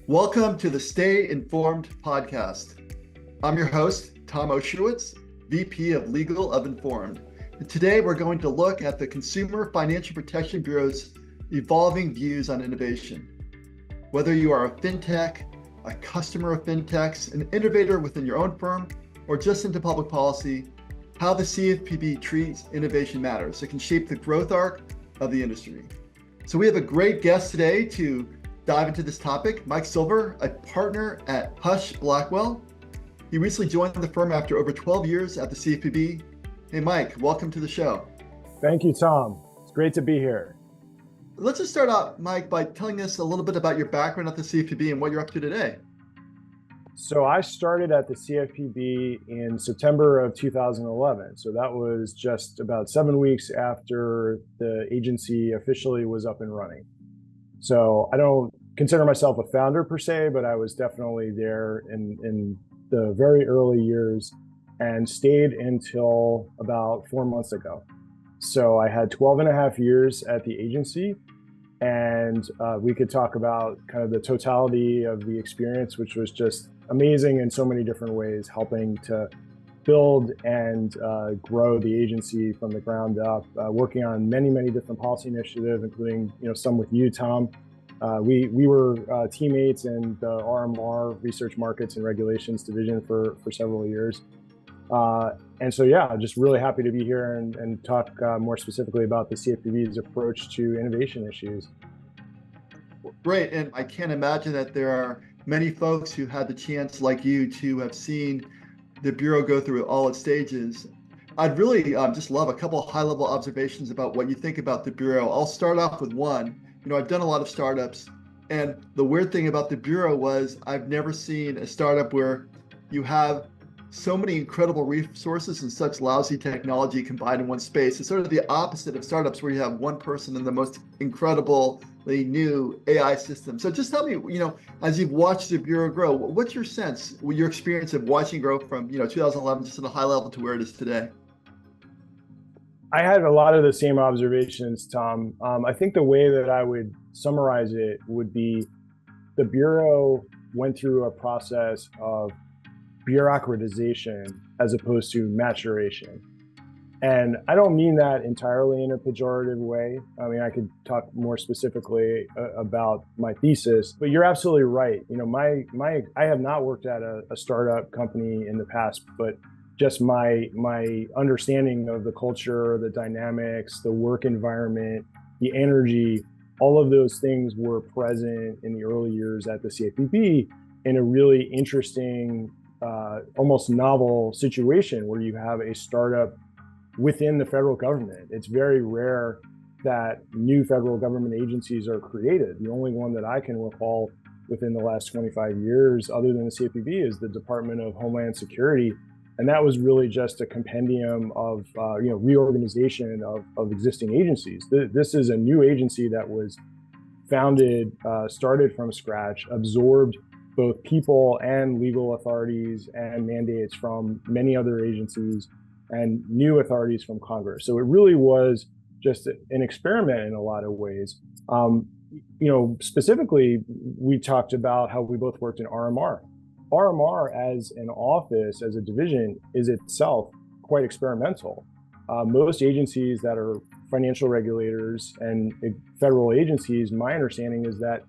Welcome to the Stay Informed podcast. I'm your host, Tom Oscherwitz, VP of Legal of Informed. And today we're going to look at the Consumer Financial Protection Bureau's evolving views on innovation. Whether you are a FinTech, a customer of FinTechs, an innovator within your own firm, or just into public policy, how the CFPB treats innovation matters. It can shape the growth arc of the industry. So we have a great guest today to dive into this topic. Mike Silver, a partner at Husch Blackwell. He recently joined the firm after over 12 years at the CFPB. Hey, Mike, welcome to the show. Thank you, Tom. It's great to be here. Let's just start out, Mike, by telling us a little bit about your background at the CFPB and what you're up to today. So I started at the CFPB in September of 2011. So that was just about 7 weeks after the agency officially was up and running. So I don't consider myself a founder per se, but I was definitely there in the very early years and stayed until about 4 months ago. So I had 12 and a half years at the agency, and we could talk about kind of the totality of the experience, which was just amazing in so many different ways, helping to build and grow the agency from the ground up, working on many different policy initiatives, including some with you, Tom. We were teammates in the RMR, Research Markets and Regulations Division for several years. And so, yeah, just really happy to be here and talk more specifically about the CFPB's approach to innovation issues. Great, and I can't imagine that there are many folks who had the chance, like you, to have seen the Bureau go through all its stages. I'd really just love a couple of high-level observations about what you think about the Bureau. I'll start off with one. I've done a lot of startups, and the weird thing about the Bureau was I've never seen a startup where you have so many incredible resources and such lousy technology combined in one space. It's sort of the opposite of startups where you have one person in the most incredibly new AI system. So just tell me, as you've watched the Bureau grow, what's your sense, your experience of watching grow from 2011 just at a high level to where it is today? I had a lot of the same observations, Tom. I think the way that I would summarize it would be the Bureau went through a process of bureaucratization as opposed to maturation. And I don't mean that entirely in a pejorative way. I mean, I could talk more specifically about my thesis, but you're absolutely right. I have not worked at a startup company in the past, but just my understanding of the culture, the dynamics, the work environment, the energy, all of those things were present in the early years at the CFPB in a really interesting, almost novel situation where you have a startup within the federal government. It's very rare that new federal government agencies are created. The only one that I can recall within the last 25 years, other than the CFPB, is the Department of Homeland Security. And that was really just a compendium of reorganization of existing agencies. This is a new agency that was founded, started from scratch, absorbed both people and legal authorities and mandates from many other agencies and new authorities from Congress. So it really was just an experiment in a lot of ways. Specifically, we talked about how we both worked in RMR. RMR as an office, as a division, is itself quite experimental. Most agencies that are financial regulators and federal agencies, my understanding is that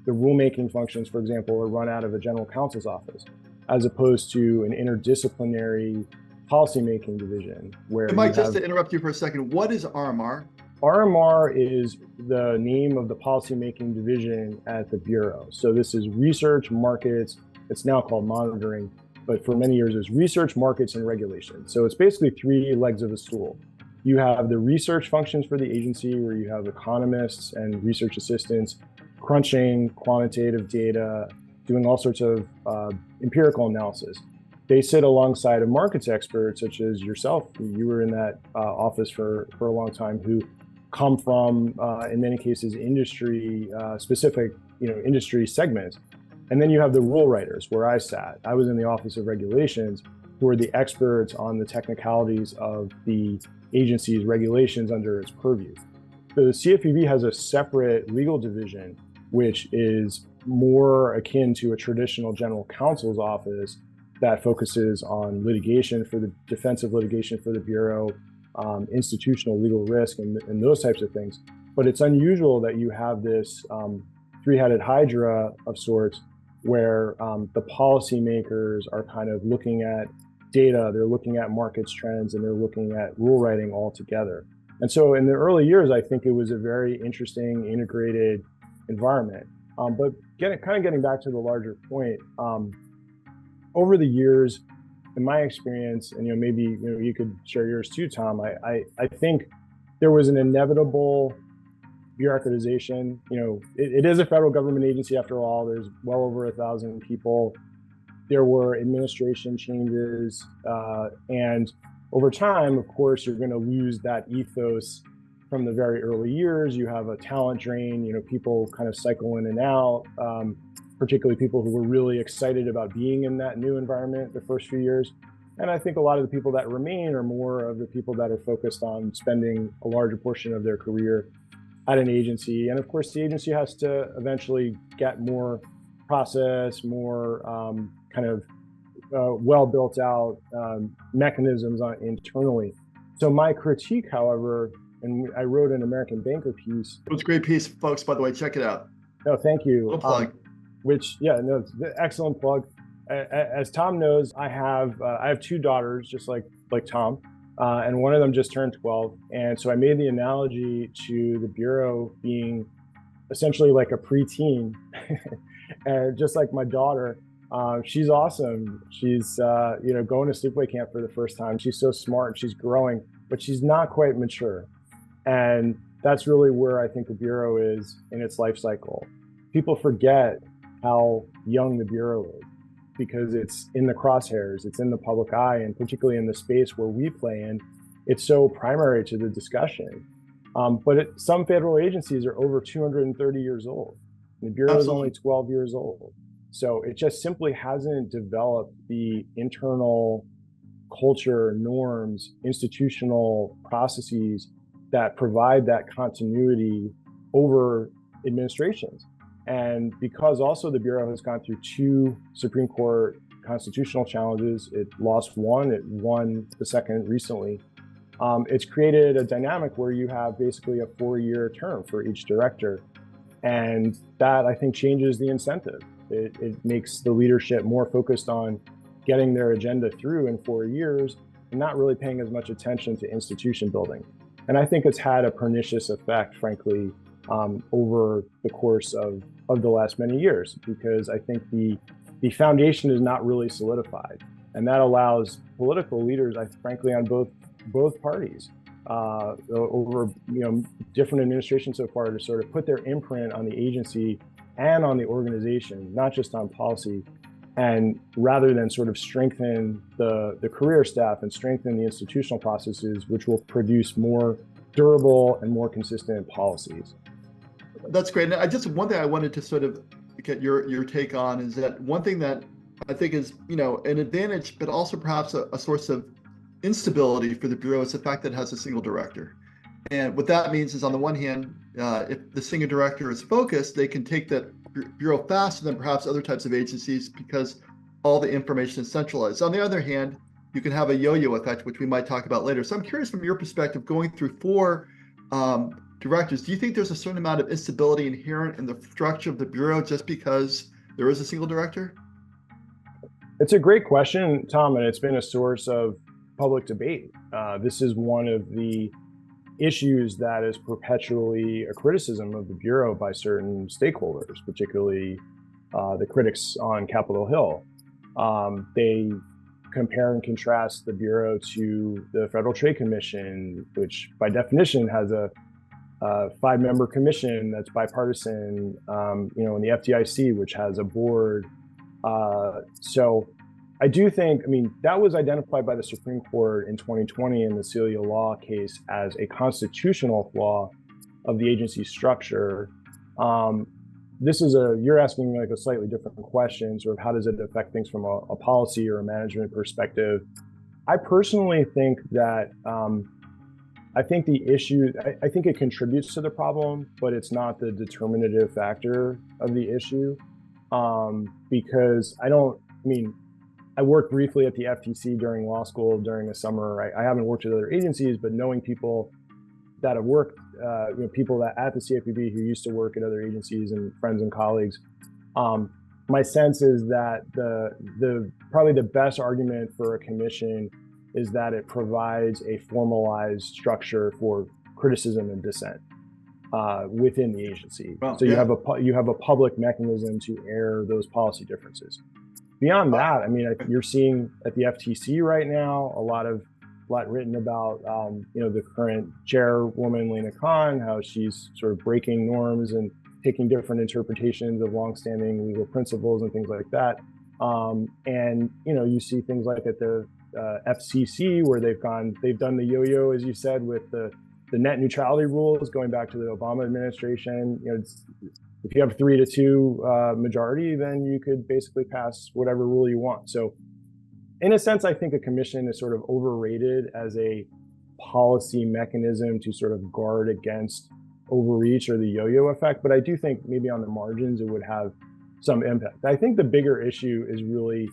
the rulemaking functions, for example, are run out of a general counsel's office, as opposed to an interdisciplinary policymaking division where Mike, just to interrupt you for a second, what is RMR? RMR is the name of the policymaking division at the Bureau. So this is research, markets. It's now called monitoring, but for many years it was research, markets, and regulation. So it's basically three legs of a stool. You have the research functions for the agency where you have economists and research assistants crunching quantitative data, doing all sorts of empirical analysis. They sit alongside of markets experts such as yourself. You were in that office for a long time, who come from, in many cases, industry specific, industry segments. And then you have the rule writers, where I sat. I was in the Office of Regulations, who are the experts on the technicalities of the agency's regulations under its purview. The CFPB has a separate legal division, which is more akin to a traditional general counsel's office that focuses on litigation for the defensive litigation for the Bureau, institutional legal risk, and those types of things. But it's unusual that you have this three-headed hydra of sorts where the policymakers are kind of looking at data, they're looking at markets trends, and they're looking at rule writing all together. And so in the early years, I think it was a very interesting, integrated environment. But getting back to the larger point, over the years, in my experience, and maybe you could share yours too, Tom, I think there was an inevitable bureaucratization. It is a federal government agency after all. There's well over 1,000 people. There were administration changes, and over time, of course, you're going to lose that ethos from the very early years. You have a talent drain. People kind of cycle in and out, particularly people who were really excited about being in that new environment the first few years. And I think a lot of the people that remain are more of the people that are focused on spending a larger portion of their career at an agency. And of course, the agency has to eventually get more process, more well built out mechanisms internally. So my critique, however, and I wrote an American Banker piece. It was a great piece, folks, by the way, check it out. No, thank you. Little plug. It's an excellent plug. As Tom knows, I have 2 daughters, just like Tom, and one of them just turned 12. And so I made the analogy to the Bureau being essentially like a preteen, and just like my daughter. She's awesome. She's going to sleepaway camp for the first time. She's so smart. She's growing, but she's not quite mature. And that's really where I think the Bureau is in its life cycle. People forget how young the Bureau is because it's in the crosshairs, it's in the public eye, and particularly in the space where we play in, it's so primary to the discussion. But some federal agencies are over 230 years old. The Bureau is only 12 years old. So it just simply hasn't developed the internal culture, norms, institutional processes that provide that continuity over administrations. And because also the Bureau has gone through 2 Supreme Court constitutional challenges, it lost one, it won the second recently. It's created a dynamic where you have basically a 4-year term for each director. And that, I think, changes the incentive. It makes the leadership more focused on getting their agenda through in 4 years and not really paying as much attention to institution building. And I think it's had a pernicious effect, frankly, over the course of the last many years, because I think the foundation is not really solidified. And that allows political leaders, frankly, on both parties, over different administrations so far, to sort of put their imprint on the agency and on the organization, not just on policy, and rather than sort of strengthen the career staff and strengthen the institutional processes, which will produce more durable and more consistent policies. That's great. And one thing I wanted to sort of get your take on is that one thing that I think is, an advantage, but also perhaps a source of instability for the Bureau is the fact that it has a single director. And what that means is, on the one hand, if the single director is focused, they can take that Bureau faster than perhaps other types of agencies because all the information is centralized. On the other hand, you can have a yo-yo effect, which we might talk about later. So I'm curious, from your perspective, going through 4 directors, do you think there's a certain amount of instability inherent in the structure of the Bureau just because there is a single director? It's a great question, Tom, and it's been a source of public debate. This is one of the issues that is perpetually a criticism of the Bureau by certain stakeholders, particularly the critics on Capitol Hill. They compare and contrast the Bureau to the Federal Trade Commission, which by definition has a 5-member commission that's bipartisan, and the FDIC, which has a board. So I do think, that was identified by the Supreme Court in 2020 in the Celia Law case as a constitutional flaw of the agency's structure. You're asking like a slightly different question, sort of how does it affect things from a policy or a management perspective? I personally think that, I think it contributes to the problem, but it's not the determinative factor of the issue. because I mean, I worked briefly at the FTC during law school during the summer. I haven't worked with other agencies, but knowing people that have worked, people that at the CFPB who used to work at other agencies and friends and colleagues, my sense is that the probably the best argument for a commission is that it provides a formalized structure for criticism and dissent within the agency. Well, so you have a public mechanism to air those policy differences. Beyond that, I mean, you're seeing at the FTC right now a lot written about the current chairwoman Lena Khan, how she's sort of breaking norms and taking different interpretations of longstanding legal principles and things like that. And you see things like at the FCC where they've done the yo-yo, as you said, with the net neutrality rules going back to the Obama administration. If you have 3-2 majority, then you could basically pass whatever rule you want. So in a sense, I think a commission is sort of overrated as a policy mechanism to sort of guard against overreach or the yo-yo effect. But I do think maybe on the margins, it would have some impact. I think the bigger issue is really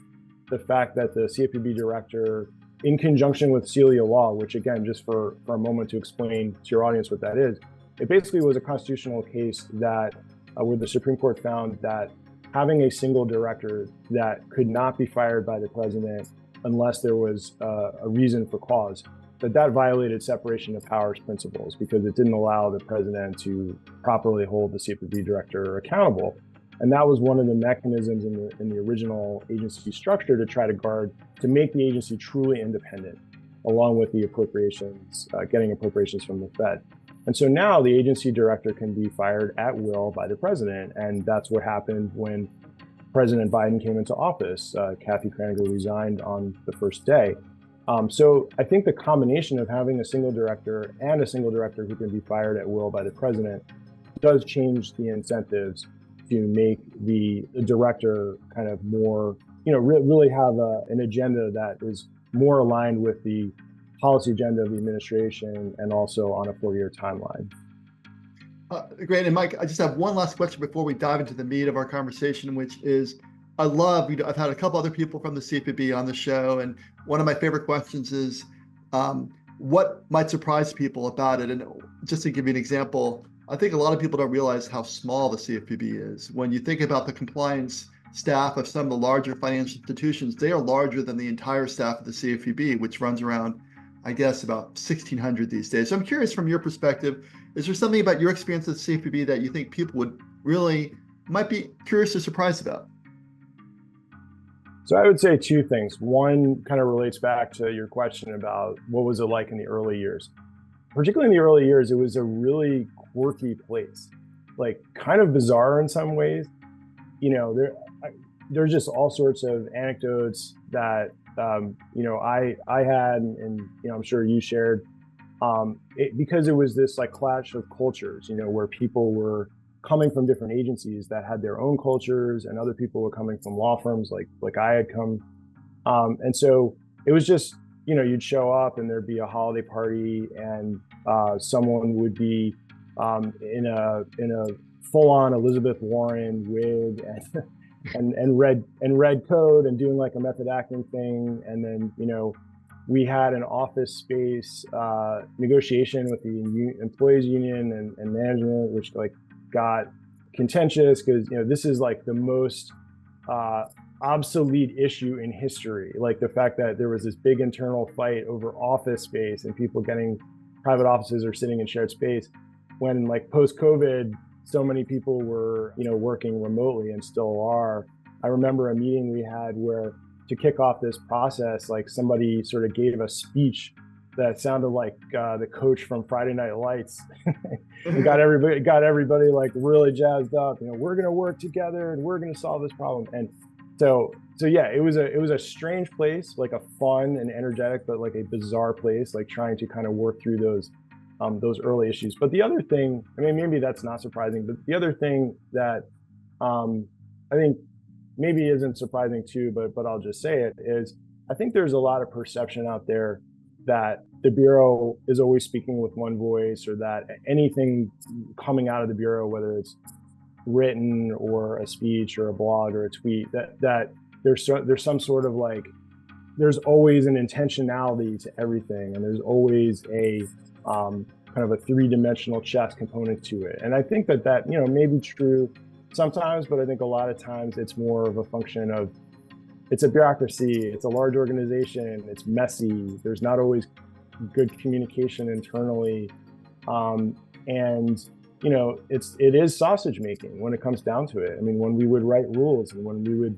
the fact that the CFPB director, in conjunction with Celia Law, which again, just for a moment to explain to your audience what that is, it basically was a constitutional case that where the Supreme Court found that having a single director that could not be fired by the president unless there was a reason for cause, that violated separation of powers principles because it didn't allow the president to properly hold the CFPB director accountable. And that was one of the mechanisms in the original agency structure to try to make the agency truly independent, along with the appropriations, getting appropriations from the Fed. And so now the agency director can be fired at will by the president. And that's what happened when President Biden came into office. Kathy Kraninger resigned on the first day. So I think the combination of having a single director and a single director who can be fired at will by the president does change the incentives to make the director kind of more, really have an agenda that is more aligned with the policy agenda of the administration and also on a 4-year timeline. Great. And Mike, I just have one last question before we dive into the meat of our conversation, which is, I've had a couple other people from the CFPB on the show, and one of my favorite questions is, what might surprise people about it? And just to give you an example, I think a lot of people don't realize how small the CFPB is. When you think about the compliance staff of some of the larger financial institutions, they are larger than the entire staff of the CFPB, which runs around, I guess, about 1,600 these days. So I'm curious, from your perspective, is there something about your experience at the CFPB that you think people might be curious or surprised about? So I would say two things. One kind of relates back to your question about what was it like in the early years. Particularly in the early years, it was a really quirky place, like kind of bizarre in some ways. There's just all sorts of anecdotes that I had, and I'm sure you shared, because it was this like clash of cultures, where people were coming from different agencies that had their own cultures, and other people were coming from law firms like I had come, and so it was just you'd show up and there'd be a holiday party, and someone would be in a full-on Elizabeth Warren wig and red coat and doing like a method acting thing, and then we had an office space negotiation with the employees union and management, which got contentious because this is like the most obsolete issue in history, like the fact that there was this big internal fight over office space and people getting private offices or sitting in shared space, when post-COVID so many people were working remotely and still are. I remember a meeting we had where, to kick off this process, somebody sort of gave a speech that sounded like the coach from Friday Night Lights. It got everybody really jazzed up. We're going to work together and we're going to solve this problem. And so yeah, it was a strange place, like a fun and energetic, but like a bizarre place, trying to kind of work through those early issues. But the other thing, maybe that's not surprising, but the other thing that I think maybe isn't surprising too, but I'll just say it, is I think there's a lot of perception out there that the Bureau is always speaking with one voice, or that anything coming out of the Bureau, whether it's written or a speech or a blog or a tweet, that there's some sort of like, there's always an intentionality to everything, and there's always a kind of a three-dimensional chess component to it. And I think that may be true sometimes, but I think a lot of times it's more of a function of, it's a bureaucracy, it's a large organization, it's messy, there's not always good communication internally, and it is sausage making when it comes down to it. I mean, when we would write rules and when we would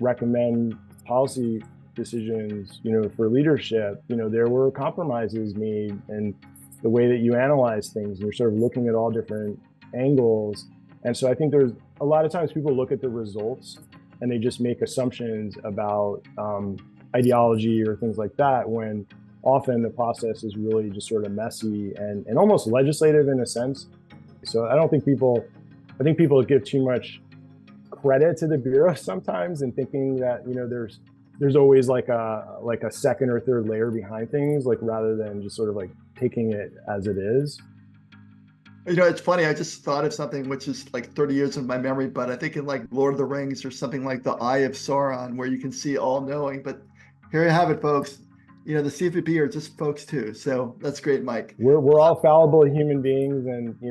recommend policy decisions, for leadership, there were compromises made, and the way that you analyze things, you're sort of looking at all different angles. And so I think there's a lot of times people look at the results and they just make assumptions about ideology or things like that, when often the process is really just sort of messy and almost legislative in a sense. So I think people give too much credit to the Bureau sometimes, and thinking that, there's always like a second or third layer behind things, like rather than just sort of like taking it as it is. It's funny, I just thought of something which is like 30 years of my memory, but I think in like Lord of the Rings or something like the Eye of Sauron, where you can see all knowing. But here you have it, folks. The CFPB are just folks too. So that's great, Mike. We're all fallible human beings, and we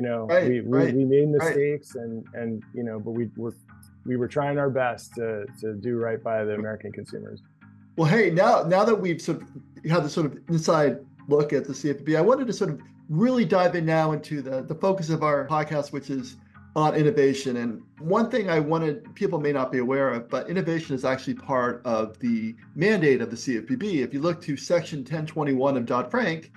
made mistakes, and but we were trying our best to do right by the American consumers. Well, hey, now that we've sort of had this sort of inside look at the CFPB, I wanted to sort of really dive in now into the focus of our podcast, which is on innovation. And one thing people may not be aware of, but innovation is actually part of the mandate of the CFPB. If you look to Section 1021 of Dodd-Frank,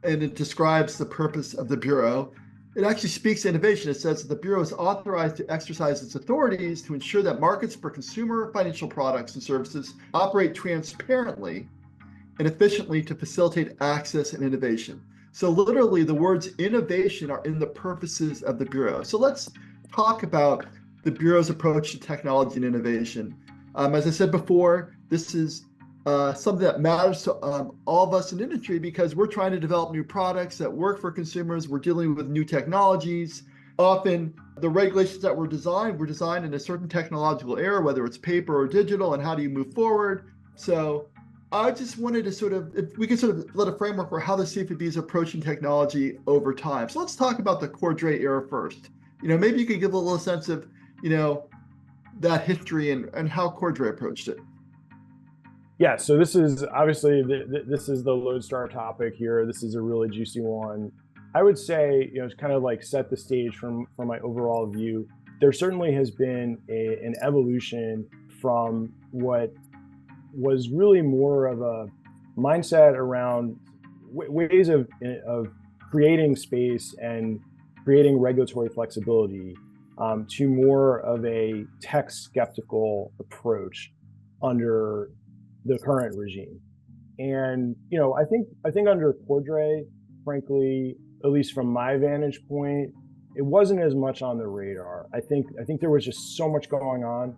and it describes the purpose of the Bureau, it actually speaks to innovation. It says that the Bureau is authorized to exercise its authorities to ensure that markets for consumer financial products and services operate transparently and efficiently to facilitate access and innovation. So literally the words innovation are in the purposes of the Bureau. So let's talk about the Bureau's approach to technology and innovation. As I said before, this is something that matters to all of us in industry, because we're trying to develop new products that work for consumers. We're dealing with new technologies. Often the regulations that were designed in a certain technological era, whether it's paper or digital, and how do you move forward? So I just wanted to if we could sort of let a framework for how the CFPB is approaching technology over time. So let's talk about the Cordray era first. Maybe you could give a little sense of, that history and how Cordray approached it. Yeah, so this is obviously this is the lodestar topic here. This is a really juicy one. I would say, to kind of like set the stage from my overall view, there certainly has been an evolution from what was really more of a mindset around ways of creating space and creating regulatory flexibility, to more of a tech skeptical approach under the current regime. And I think under Cordray, frankly, at least from my vantage point, it wasn't as much on the radar. I think there was just so much going on.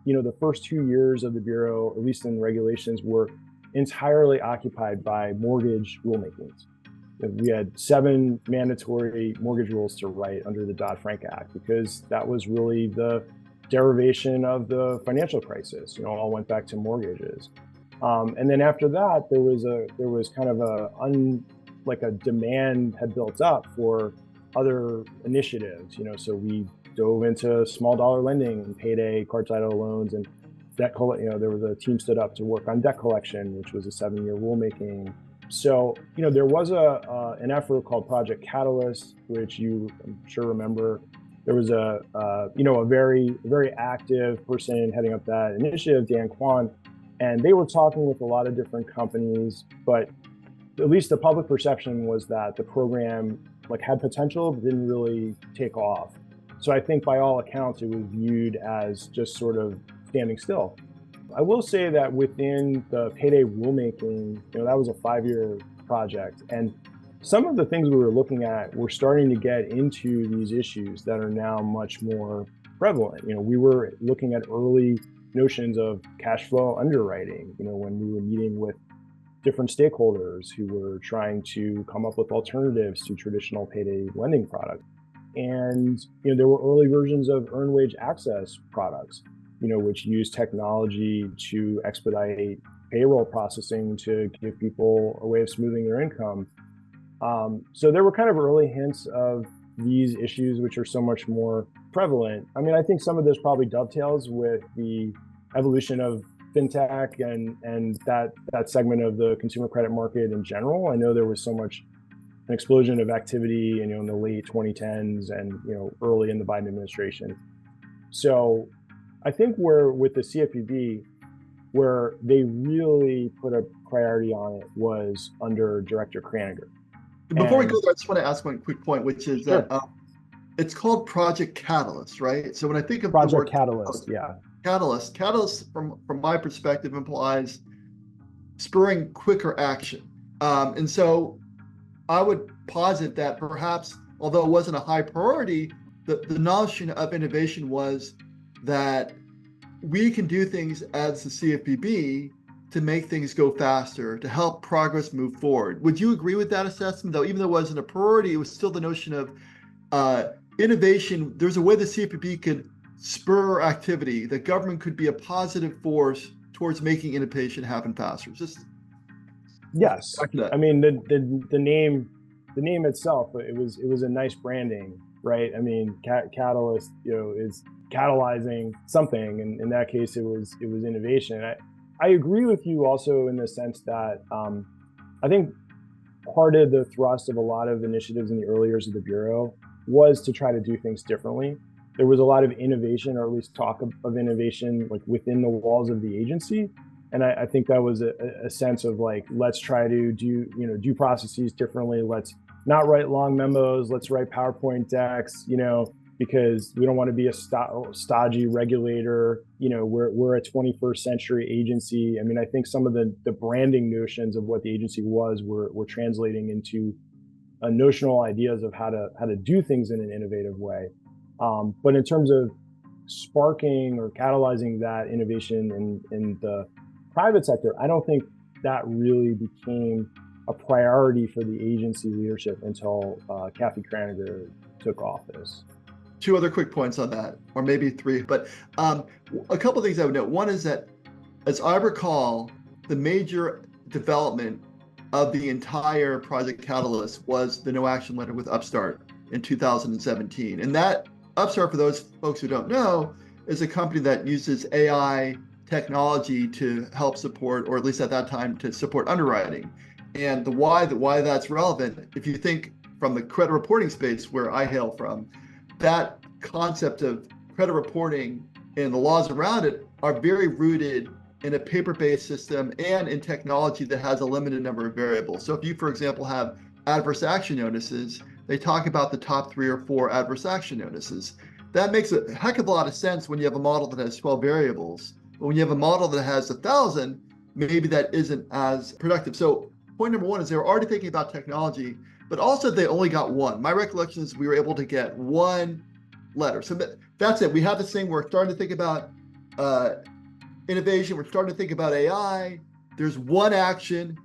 The first 2 years of the Bureau, at least in regulations, were entirely occupied by mortgage rulemakings. We had 7 mandatory mortgage rules to write under the Dodd-Frank Act, because that was really the derivation of the financial crisis. All went back to mortgages. And then after that, there was kind of a demand had built up for other initiatives. So we dove into small dollar lending and payday card title loans and debt. There was a team stood up to work on debt collection, which was a 7-year rulemaking. So there was an effort called Project Catalyst, which you, I'm sure, remember. There was a very active person heading up that initiative, Dan Kwan, and they were talking with a lot of different companies, but at least the public perception was that the program had potential but didn't really take off. So I think by all accounts, it was viewed as just sort of standing still. I will say that within the payday rulemaking, that was a 5-year project. And some of the things we were looking at were starting to get into these issues that are now much more prevalent. We were looking at early notions of cash flow underwriting, when we were meeting with different stakeholders who were trying to come up with alternatives to traditional payday lending products. And there were early versions of earned wage access products, which use technology to expedite payroll processing to give people a way of smoothing their income. So there were kind of early hints of these issues, which are so much more prevalent. I mean, I think some of this probably dovetails with the evolution of FinTech and that segment of the consumer credit market in general. I know there was so much an explosion of activity, in the late 2010s and early in the Biden administration. So I think with the CFPB, where they really put a priority on it was under Director Kraninger. Before we go there, I just want to ask one quick point, which is Sure. that it's called Project Catalyst, right? So when I think of Project the word Catalyst, yeah. Catalyst from my perspective implies spurring quicker action. And so I would posit that perhaps, although it wasn't a high priority, the notion of innovation was that we can do things as the CFPB to make things go faster, to help progress move forward. Would you agree with that assessment? Though, even though it wasn't a priority, it was still the notion of innovation. There's a way the CFPB could spur activity. The government could be a positive force towards making innovation happen faster. Yes. I mean, the name itself, it was a nice branding, right? I mean, Catalyst, is catalyzing something, and in that case, it was innovation. I agree with you also in the sense that I think part of the thrust of a lot of initiatives in the early years of the Bureau was to try to do things differently. There was a lot of innovation, or at least talk of innovation, like within the walls of the agency. And I think that was a sense of like, let's try to do processes differently. Let's not write long memos. Let's write PowerPoint decks, because we don't want to be a stodgy regulator. We're a 21st century agency. I mean, I think some of the branding notions of what the agency was were translating into notional ideas of how to do things in an innovative way. But in terms of sparking or catalyzing that innovation in the private sector, I don't think that really became a priority for the agency leadership until Kathy Kraninger took office. Two other quick points on that, or maybe three, but a couple of things I would note. One is that, as I recall, the major development of the entire Project Catalyst was the no action letter with Upstart in 2017. And that Upstart, for those folks who don't know, is a company that uses AI technology to help support, or at least at that time, to support underwriting. And why that's relevant, if you think from the credit reporting space where I hail from, that concept of credit reporting and the laws around it are very rooted in a paper-based system and in technology that has a limited number of variables. So if you, for example, have adverse action notices, they talk about the top 3 or 4 adverse action notices. That makes a heck of a lot of sense when you have a model that has 12 variables. But when you have a model that has 1,000, maybe that isn't as productive. So point number one is they were already thinking about technology, but also they only got one. My recollection is we were able to get one letter. So that's it. We have this thing, we're starting to think about innovation, we're starting to think about AI. There's one action,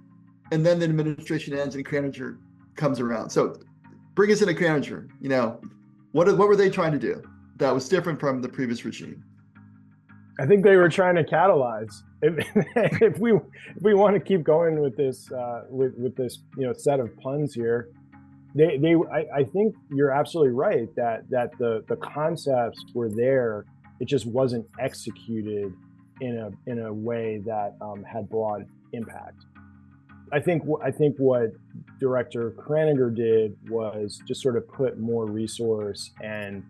and then the administration ends and Kraninger comes around. So bring us into Kraninger. What were they trying to do that was different from the previous regime? I think they were trying to catalyze. If we want to keep going with this with this set of puns here, I think you're absolutely right that the concepts were there. It just wasn't executed in a way that had broad impact. I think what Director Kraninger did was just sort of put more resource and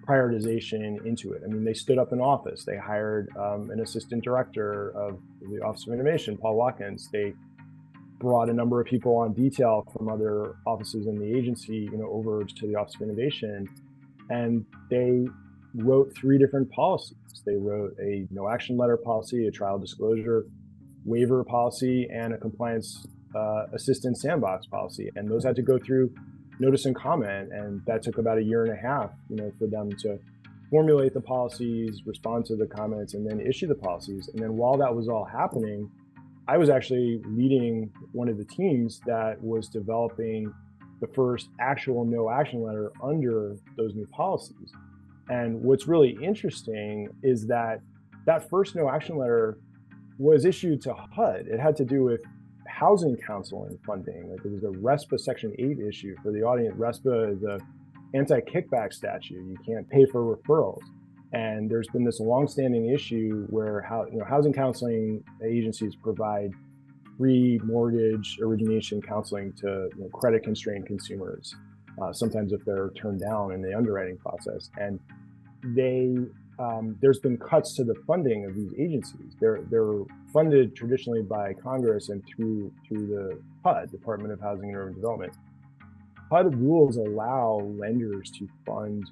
prioritization into it. I mean, they stood up an office. They hired an assistant director of the Office of Innovation, Paul Watkins. They brought a number of people on detail from other offices in the agency, over to the Office of Innovation, and they wrote 3 different policies. They wrote a no action letter policy, a trial disclosure waiver policy, and a compliance assistance sandbox policy. And those had to go through notice and comment, and that took about 1.5 years, for them to formulate the policies, respond to the comments, and then issue the policies. And then while that was all happening, I was actually leading one of the teams that was developing the first actual no action letter under those new policies. And what's really interesting is that that first no action letter was issued to HUD. It had to do with housing counseling funding. Like, it was a RESPA Section 8 issue. For the audience, RESPA is a anti-kickback statute. You can't pay for referrals. And there's been this longstanding issue where housing counseling agencies provide free mortgage origination counseling to credit-constrained consumers, sometimes if they're turned down in the underwriting process. And there's been cuts to the funding of these agencies. They're funded traditionally by Congress and through the HUD, Department of Housing and Urban Development. HUD rules allow lenders to fund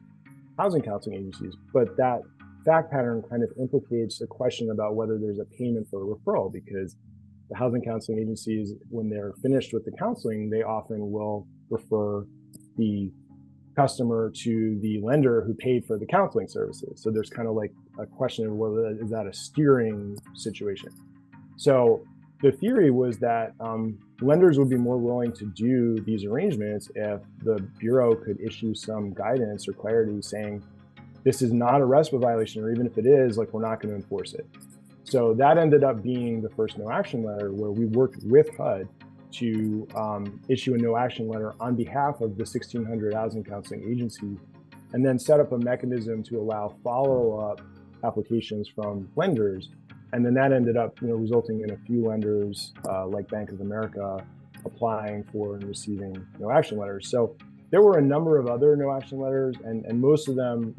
housing counseling agencies, but that fact pattern kind of implicates the question about whether there's a payment for a referral, because the housing counseling agencies, when they're finished with the counseling, they often will refer the customer to the lender who paid for the counseling services. So there's kind of like a question of whether is that a steering situation. So the theory was that lenders would be more willing to do these arrangements if the Bureau could issue some guidance or clarity saying, this is not a RESPA violation, or even if it is, like, we're not going to enforce it. So that ended up being the first no action letter, where we worked with HUD to issue a no action letter on behalf of the 1,600 housing counseling agencies, and then set up a mechanism to allow follow-up applications from lenders. And then that ended up resulting in a few lenders like Bank of America applying for and receiving no action letters. So there were a number of other no action letters, and most of them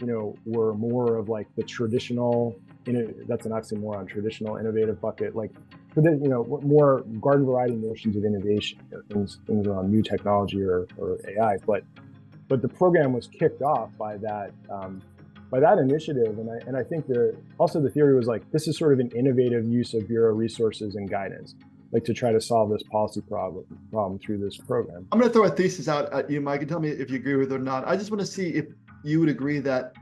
were more of like the traditional, that's an oxymoron, traditional innovative bucket, like more garden variety notions of innovation, things around new technology or AI. But the program was kicked off by that initiative, and I think also the theory was like, this is sort of an innovative use of Bureau resources and guidance, like to try to solve this policy problem through this program. I'm going to throw a thesis out at you, Mike, and tell me if you agree with it or not. I just want to see if you would agree that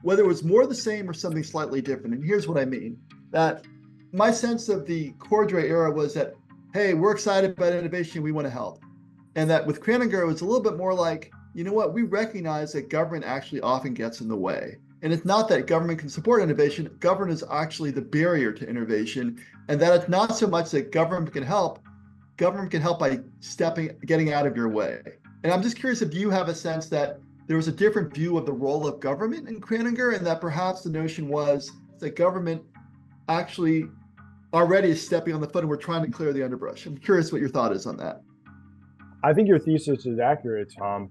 whether it was more the same or something slightly different. And here's what I mean. That my sense of the Cordray era was that, hey, we're excited about innovation, we want to help. And that with Kraninger, it was a little bit more like, you know what, we recognize that government actually often gets in the way. And it's not that government can support innovation, government is actually the barrier to innovation. And that it's not so much that government can help by getting out of your way. And I'm just curious if you have a sense that there was a different view of the role of government in Kraninger, and that perhaps the notion was that government actually already is stepping on the foot and we're trying to clear the underbrush. I'm curious what your thought is on that. I think your thesis is accurate, Tom.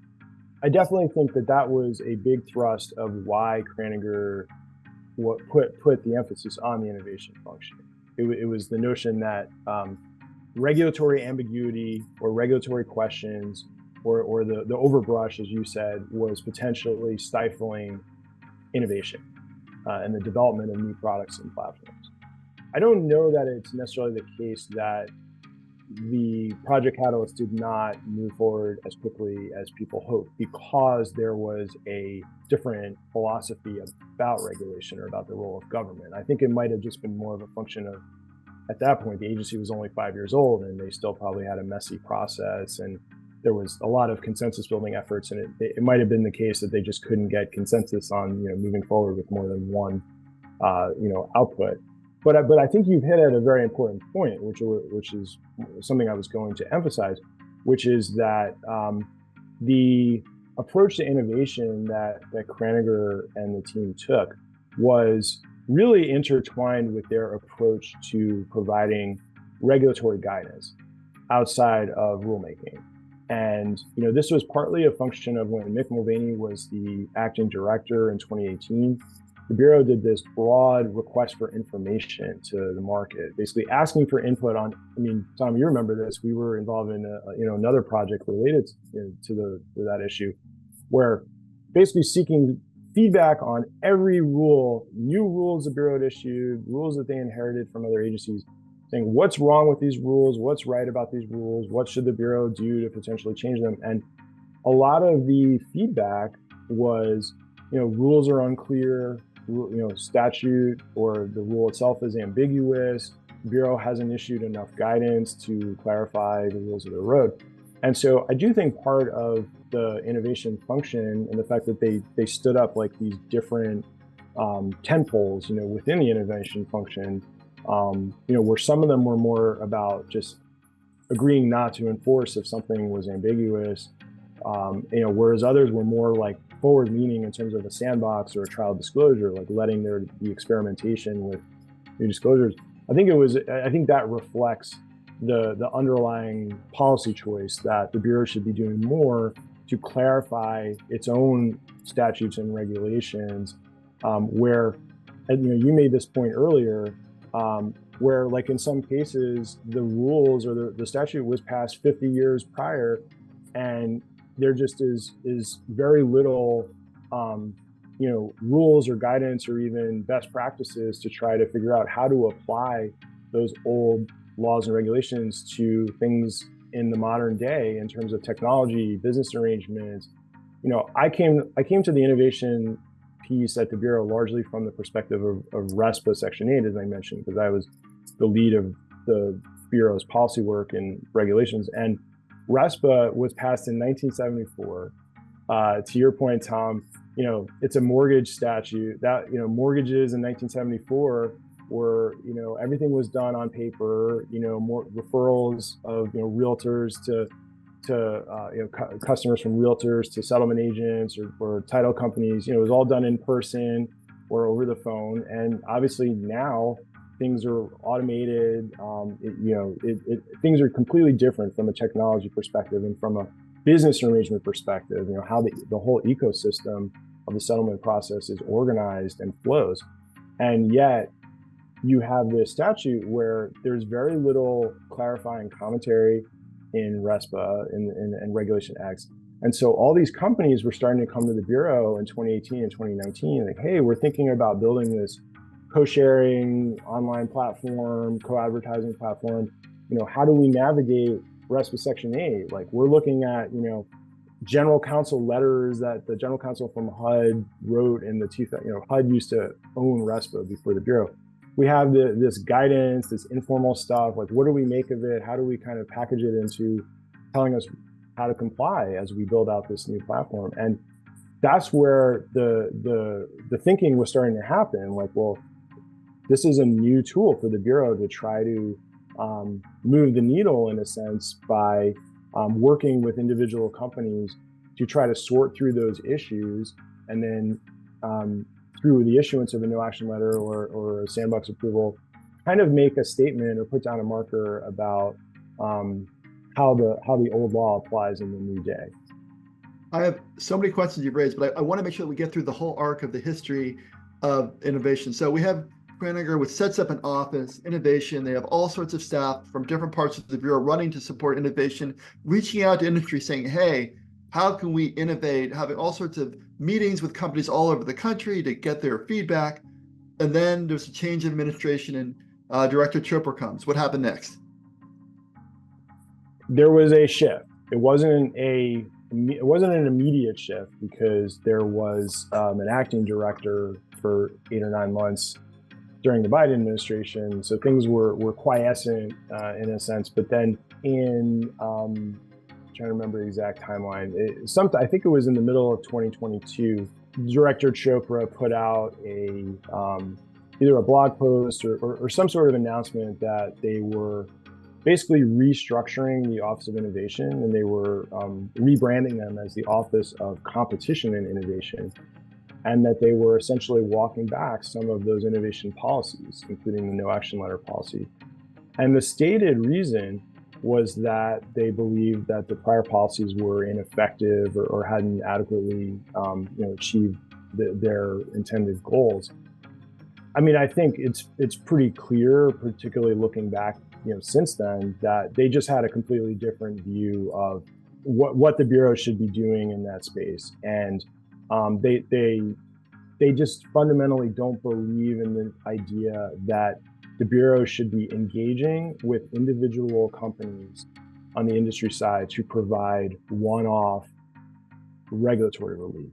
I definitely think that was a big thrust of why Kraninger put the emphasis on the innovation function. It was the notion that regulatory ambiguity or regulatory questions or the overbrush, as you said, was potentially stifling innovation and the development of new products and platforms. I don't know that it's necessarily the case that the Project Catalyst did not move forward as quickly as people hoped because there was a different philosophy about regulation or about the role of government. I think it might have just been more of a function of, at that point, the agency was only 5 years old and they still probably had a messy process, and there was a lot of consensus building efforts, and it might have been the case that they just couldn't get consensus on moving forward with more than one output. But I think you've hit at a very important point, which is something I was going to emphasize, which is that the approach to innovation that Kraninger and the team took was really intertwined with their approach to providing regulatory guidance outside of rulemaking. And this was partly a function of when Mick Mulvaney was the acting director in 2018. The Bureau did this broad request for information to the market, basically asking for input on, Tom, you remember this, we were involved in another project related to that issue, where basically seeking feedback on every rule, new rules the Bureau had issued, rules that they inherited from other agencies, saying what's wrong with these rules, what's right about these rules, what should the Bureau do to potentially change them. And a lot of the feedback was, rules are unclear, statute or the rule itself is ambiguous, the Bureau hasn't issued enough guidance to clarify the rules of the road. And so I do think part of the innovation function and the fact that they stood up like these different tent poles, within the innovation function, where some of them were more about just agreeing not to enforce if something was ambiguous, whereas others were more like forward leaning in terms of a sandbox or a trial disclosure, like letting there be experimentation with new disclosures. I think that reflects the underlying policy choice that the Bureau should be doing more to clarify its own statutes and regulations, where, and, you made this point earlier, where like in some cases the rules or the statute was passed 50 years prior, and there just is very little rules or guidance or even best practices to try to figure out how to apply those old laws and regulations to things in the modern day in terms of technology, business arrangements. I came to the innovation piece at the Bureau largely from the perspective of RESPA Section 8, as I mentioned, because I was the lead of the Bureau's policy work and regulations. And RESPA was passed in 1974. To your point, Tom, it's a mortgage statute that, mortgages in 1974 were, everything was done on paper, more referrals of, realtors to customers from realtors to settlement agents or title companies. It was all done in person or over the phone. And obviously now things are automated. Things are completely different from a technology perspective and from a business arrangement perspective. How the whole ecosystem of the settlement process is organized and flows. And yet you have this statute where there's very little clarifying commentary in RESPA and Regulation X. And so all these companies were starting to come to the Bureau in 2018 and 2019, like, hey, we're thinking about building this co-sharing online platform, co-advertising platform. How do we navigate RESPA Section 8? Like, we're looking at, general counsel letters that the general counsel from HUD wrote in the HUD used to own RESPA before the Bureau. We have this guidance, this informal stuff, like what do we make of it? How do we kind of package it into telling us how to comply as we build out this new platform? And that's where the thinking was starting to happen. Like, well, this is a new tool for the Bureau to try to move the needle in a sense by working with individual companies to try to sort through those issues, and then through the issuance of a no action letter or a sandbox approval, kind of make a statement or put down a marker about how the old law applies in the new day. I have so many questions you've raised, but I want to make sure that we get through the whole arc of the history of innovation. So we have Kraninger, which sets up an office, innovation. They have all sorts of staff from different parts of the Bureau running to support innovation, reaching out to industry saying, hey, how can we innovate? Having all sorts of meetings with companies all over the country to get their feedback. And then there's a change in administration and Director Chopra comes. What happened next? There was a shift. It wasn't an immediate shift because there was an acting director for 8 or 9 months during the Biden administration. So things were quiescent in a sense. But then trying to remember the exact timeline. I think it was in the middle of 2022. Director Chopra put out either a blog post or some sort of announcement that they were basically restructuring the Office of Innovation, and they were rebranding them as the Office of Competition and Innovation, and that they were essentially walking back some of those innovation policies, including the no action letter policy. And the stated reason was that they believed that the prior policies were ineffective or hadn't adequately achieved their intended goals. I mean, I think it's pretty clear, particularly looking back, since then, that they just had a completely different view of what the Bureau should be doing in that space, and they just fundamentally don't believe in the idea that the Bureau should be engaging with individual companies on the industry side to provide one-off regulatory relief.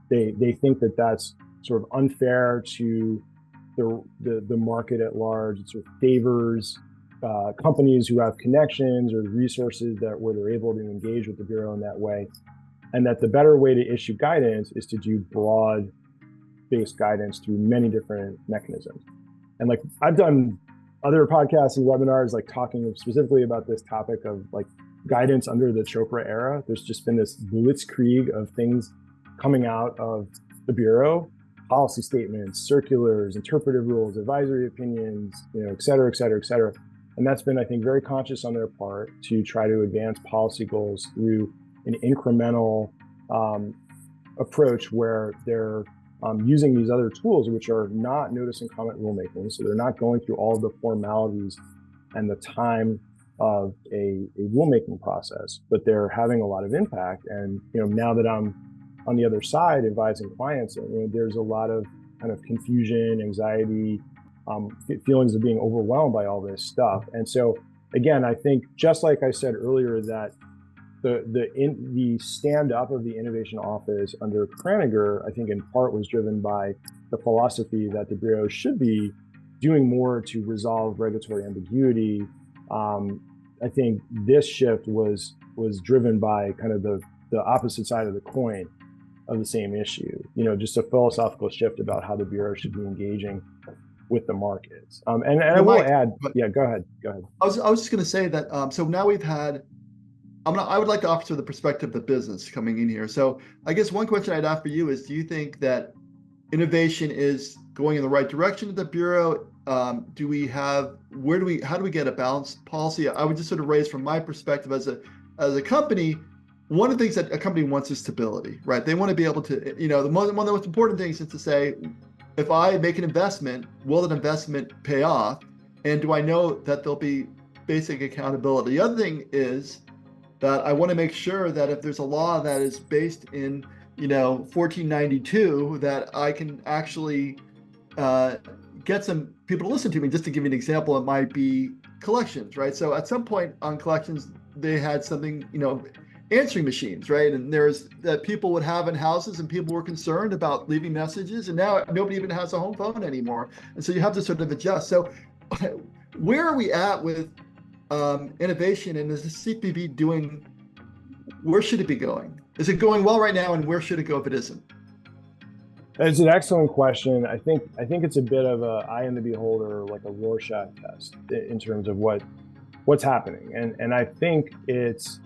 They think that that's sort of unfair to the market at large. It sort of favors companies who have connections or resources where they're able to engage with the Bureau in that way. And that the better way to issue guidance is to do broad-based guidance through many different mechanisms. And like I've done other podcasts and webinars like talking specifically about this topic of like guidance under the Chopra era. There's just been this blitzkrieg of things coming out of the Bureau, policy statements, circulars, interpretive rules, advisory opinions, et cetera, et cetera, et cetera. And that's been, I think, very conscious on their part to try to advance policy goals through an incremental approach where they're using these other tools, which are not notice and comment rulemaking. So they're not going through all the formalities and the time of a rulemaking process, but they're having a lot of impact. And now that I'm on the other side advising clients, there's a lot of kind of confusion, anxiety, feelings of being overwhelmed by all this stuff. And so again, I think just like I said earlier, that the stand up of the innovation office under Kraninger, I think in part was driven by the philosophy that the Bureau should be doing more to resolve regulatory ambiguity. I think this shift was driven by kind of the opposite side of the coin of the same issue, just a philosophical shift about how the Bureau should be engaging with the markets. And I will add, yeah, go ahead. I was just going to say that, so now we've had, I would like to offer the perspective of the business coming in here. So I guess one question I'd have for you is, do you think that innovation is going in the right direction at the Bureau? How do we get a balanced policy? I would just sort of raise from my perspective as a company, one of the things that a company wants is stability, right? They want to be able to, one of the most important things is to say, if I make an investment, will that investment pay off? And do I know that there'll be basic accountability? The other thing is that I want to make sure that if there's a law that is based in, 1492, that I can actually get some people to listen to me. Just to give you an example, it might be collections, right? So at some point on collections, they had something, answering machines, right? And there's that people would have in houses, and people were concerned about leaving messages, and now nobody even has a home phone anymore. And so you have to sort of adjust. So where are we at with innovation, and is the CFPB doing, where should it be going? Is it going well right now, and where should it go if it isn't? It's an excellent question. I think it's a bit of a eye in the beholder, like a Rorschach test in terms of what's happening. And I think it's,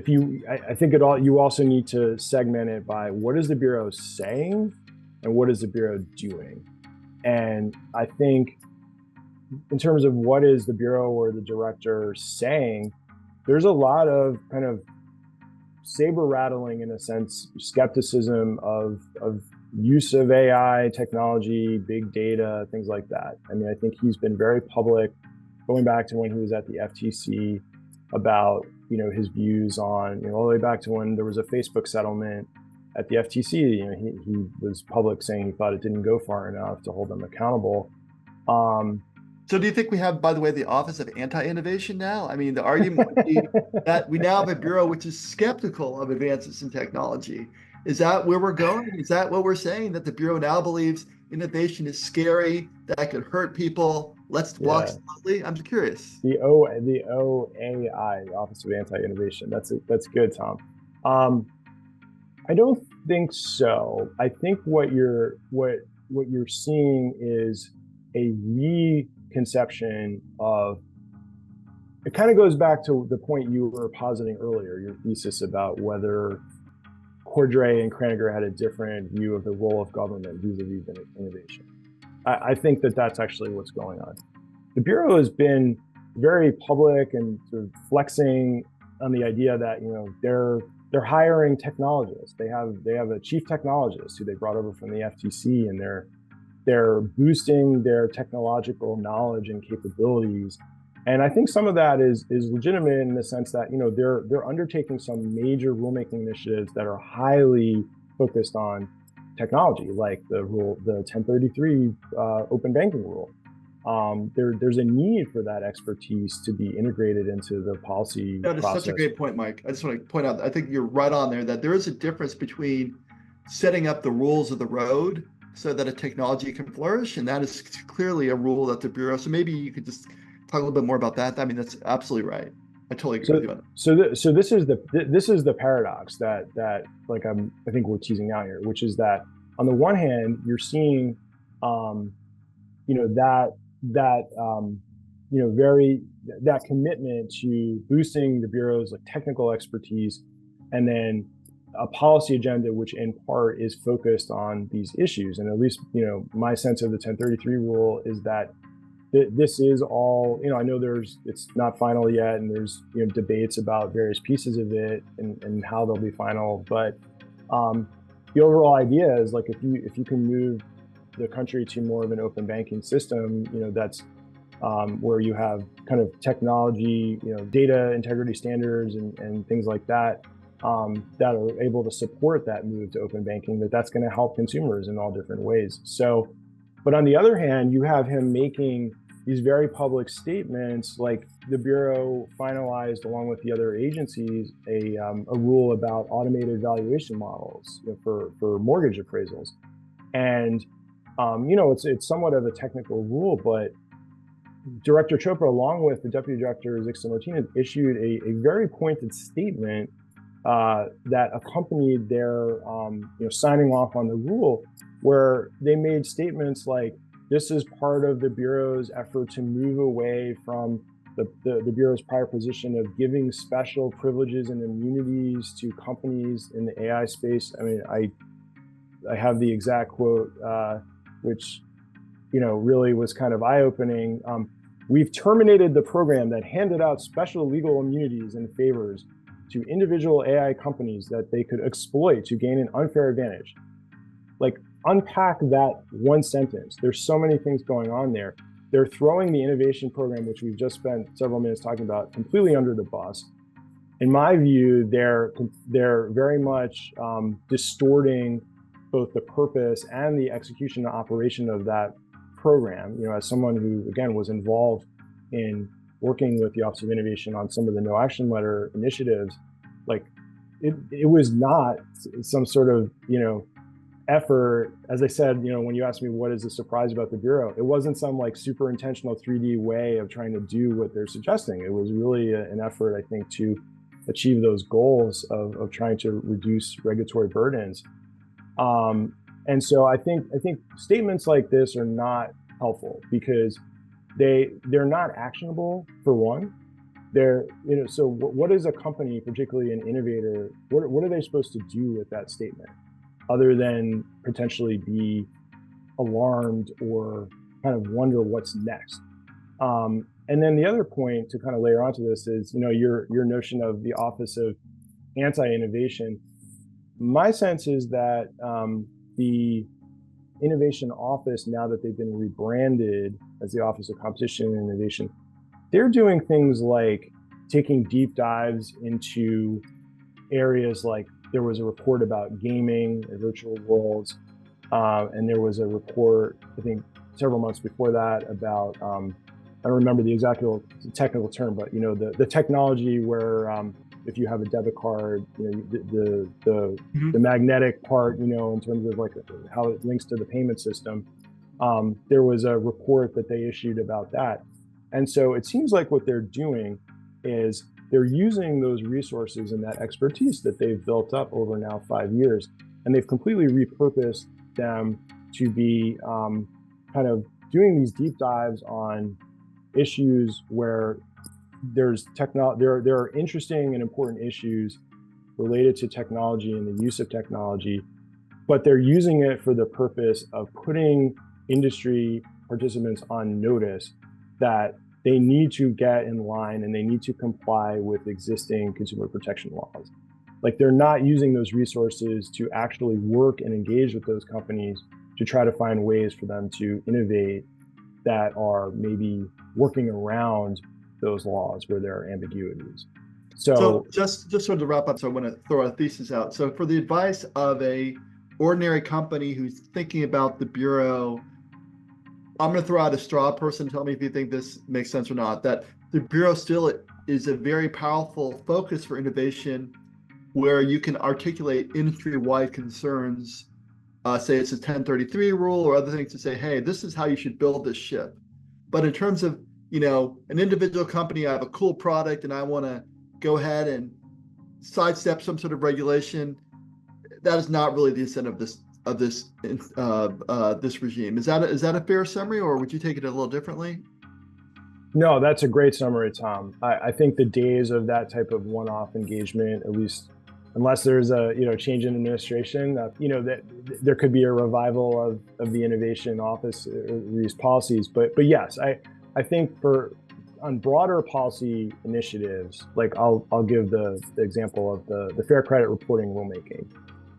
you also need to segment it by what is the Bureau saying and what is the Bureau doing. And I think in terms of what is the Bureau or the director saying, there's a lot of kind of saber rattling, in a sense, skepticism of use of AI technology, big data, things like that. I mean, I think he's been very public, going back to when he was at the FTC, about his views on, all the way back to when there was a Facebook settlement at the FTC. He was public saying he thought it didn't go far enough to hold them accountable. So do you think we have, by the way, the Office of Anti-Innovation now? I mean, the argument would be that we now have a Bureau which is skeptical of advances in technology. Is that where we're going? Is that what we're saying, that the Bureau now believes innovation is scary, that could hurt people? Let's block slowly. I'm curious. The OAI, the Office of Anti-Innovation. That's good, Tom. I don't think so. I think what you're seeing is a reconception of. It kind of goes back to the point you were positing earlier, your thesis about whether Cordray and Kraninger had a different view of the role of government vis-a-vis innovation. I think that's actually what's going on. The Bureau has been very public and sort of flexing on the idea that they're hiring technologists. They have a chief technologist who they brought over from the FTC, and they're boosting their technological knowledge and capabilities. And I think some of that is legitimate in the sense that they're undertaking some major rulemaking initiatives that are highly focused on technology, like the 1033 open banking rule. There's a need for that expertise to be integrated into the policy process. That's such a great point, Mike. I just want to point out, I think you're right on there, that there is a difference between setting up the rules of the road so that a technology can flourish, and that is clearly a rule that the Bureau, so maybe you could just talk a little bit more about that? I mean, that's absolutely right. I totally agree with So you on that. so this is the paradox that like I think we're teasing out here, which is that on the one hand you're seeing um, you know that very that commitment to boosting the bureau's like technical expertise, and then a policy agenda which in part is focused on these issues. And at least my sense of the 1033 rule is that this is all, I know it's not final yet, and there's debates about various pieces of it and how they'll be final, but the overall idea is like if you can move the country to more of an open banking system, that's where you have kind of technology, data integrity standards and things like that, that are able to support that move to open banking, that's going to help consumers in all different ways. So, but on the other hand, you have him making these very public statements, like the Bureau finalized, along with the other agencies, a rule about automated valuation models for mortgage appraisals. And it's somewhat of a technical rule, but Director Chopra, along with the Deputy Director Zixta Martinez, issued a very pointed statement that accompanied their signing off on the rule, where they made statements like, this is part of the Bureau's effort to move away from the Bureau's prior position of giving special privileges and immunities to companies in the AI space. I mean, I have the exact quote, which really was kind of eye-opening. We've terminated the program that handed out special legal immunities and favors to individual AI companies that they could exploit to gain an unfair advantage. Like, unpack that one sentence. There's so many things going on there. They're throwing the innovation program, which we've just spent several minutes talking about, completely under the bus. In my view, they're very much distorting both the purpose and the execution and operation of that program. As someone who, again, was involved in working with the Office of Innovation on some of the no action letter initiatives, like it was not some sort of effort. As I said, when you asked me what is the surprise about the Bureau, it wasn't some like super intentional 3D way of trying to do what they're suggesting. It was really an effort, I think, to achieve those goals of trying to reduce regulatory burdens. And so I think statements like this are not helpful because they're not actionable, for one. So what is a company, particularly an innovator, what are they supposed to do with that statement, other than potentially be alarmed or kind of wonder what's next? And then the other point to kind of layer onto this is, your notion of the Office of Anti-Innovation. My sense is that the Innovation Office, now that they've been rebranded as the Office of Competition and Innovation, they're doing things like taking deep dives into areas like, there was a report about gaming and virtual worlds, and there was a report, I think, several months before that about, I don't remember the exact technical term, but the technology where if you have a debit card, the magnetic part, in terms of like how it links to the payment system. There was a report that they issued about that. And so it seems like what they're doing is they're using those resources and that expertise that they've built up over now 5 years, and they've completely repurposed them to be kind of doing these deep dives on issues where there are interesting and important issues related to technology and the use of technology, but they're using it for the purpose of putting industry participants on notice that they need to get in line and they need to comply with existing consumer protection laws. Like, they're not using those resources to actually work and engage with those companies to try to find ways for them to innovate that are maybe working around those laws where there are ambiguities. So just sort of to wrap up, so I want to throw a thesis out. So for the advice of a ordinary company who's thinking about the Bureau, I'm going to throw out a straw person. Tell me if you think this makes sense or not, that the Bureau still is a very powerful focus for innovation, where you can articulate industry-wide concerns, say it's a 1033 rule or other things, to say, hey, this is how you should build this ship. But in terms of an individual company, I have a cool product and I want to go ahead and sidestep some sort of regulation. That is not really the intent of this regime. Is that a fair summary, or would you take it a little differently? No, that's a great summary, Tom. I think the days of that type of one-off engagement, at least unless there's a change in administration, that there could be a revival of the innovation office, these policies. But yes, I think on broader policy initiatives, like I'll give the example of the fair credit reporting rulemaking,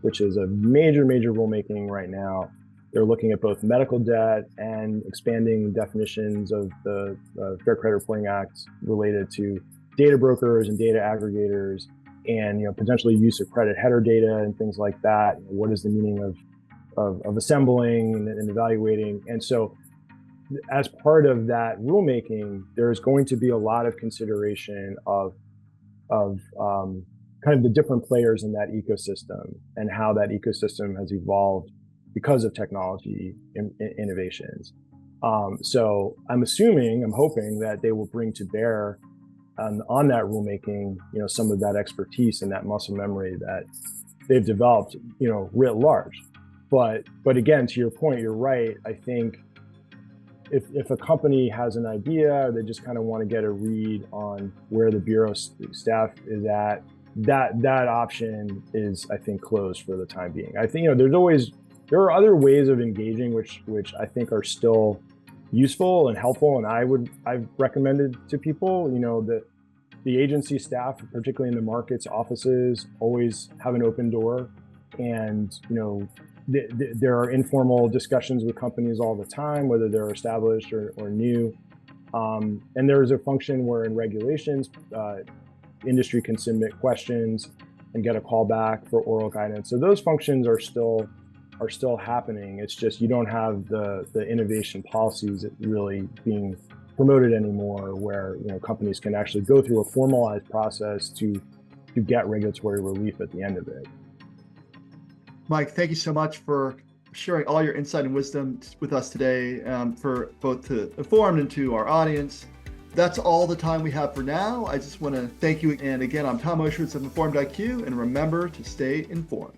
which is a major rulemaking right now. They're looking at both medical debt and expanding definitions of the Fair Credit Reporting Act related to data brokers and data aggregators, and potentially use of credit header data and things like that. What is the meaning of assembling and evaluating? And so, as part of that rulemaking, there is going to be a lot of consideration of kind of the different players in that ecosystem and how that ecosystem has evolved because of technology innovations. So I'm hoping that they will bring to bear on that rulemaking, some of that expertise and that muscle memory that they've developed, writ large. But again, to your point, you're right. I think if a company has an idea, or they just kind of want to get a read on where the bureau staff is at, that option is, I think, closed for the time being. I think there are other ways of engaging which I think are still useful and helpful, and I've recommended to people, that the agency staff, particularly in the markets offices, always have an open door, and there are informal discussions with companies all the time, whether they're established or new, and there's a function where in regulations, industry can submit questions and get a call back for oral guidance. So those functions are still happening. It's just you don't have the innovation policies really being promoted anymore, where companies can actually go through a formalized process to get regulatory relief at the end of it. Mike, thank you so much for sharing all your insight and wisdom with us today, for both to inform and to our audience. That's all the time we have for now. I just want to thank you. And again, I'm Tom Oscherwitz of Informed IQ, and remember to stay informed.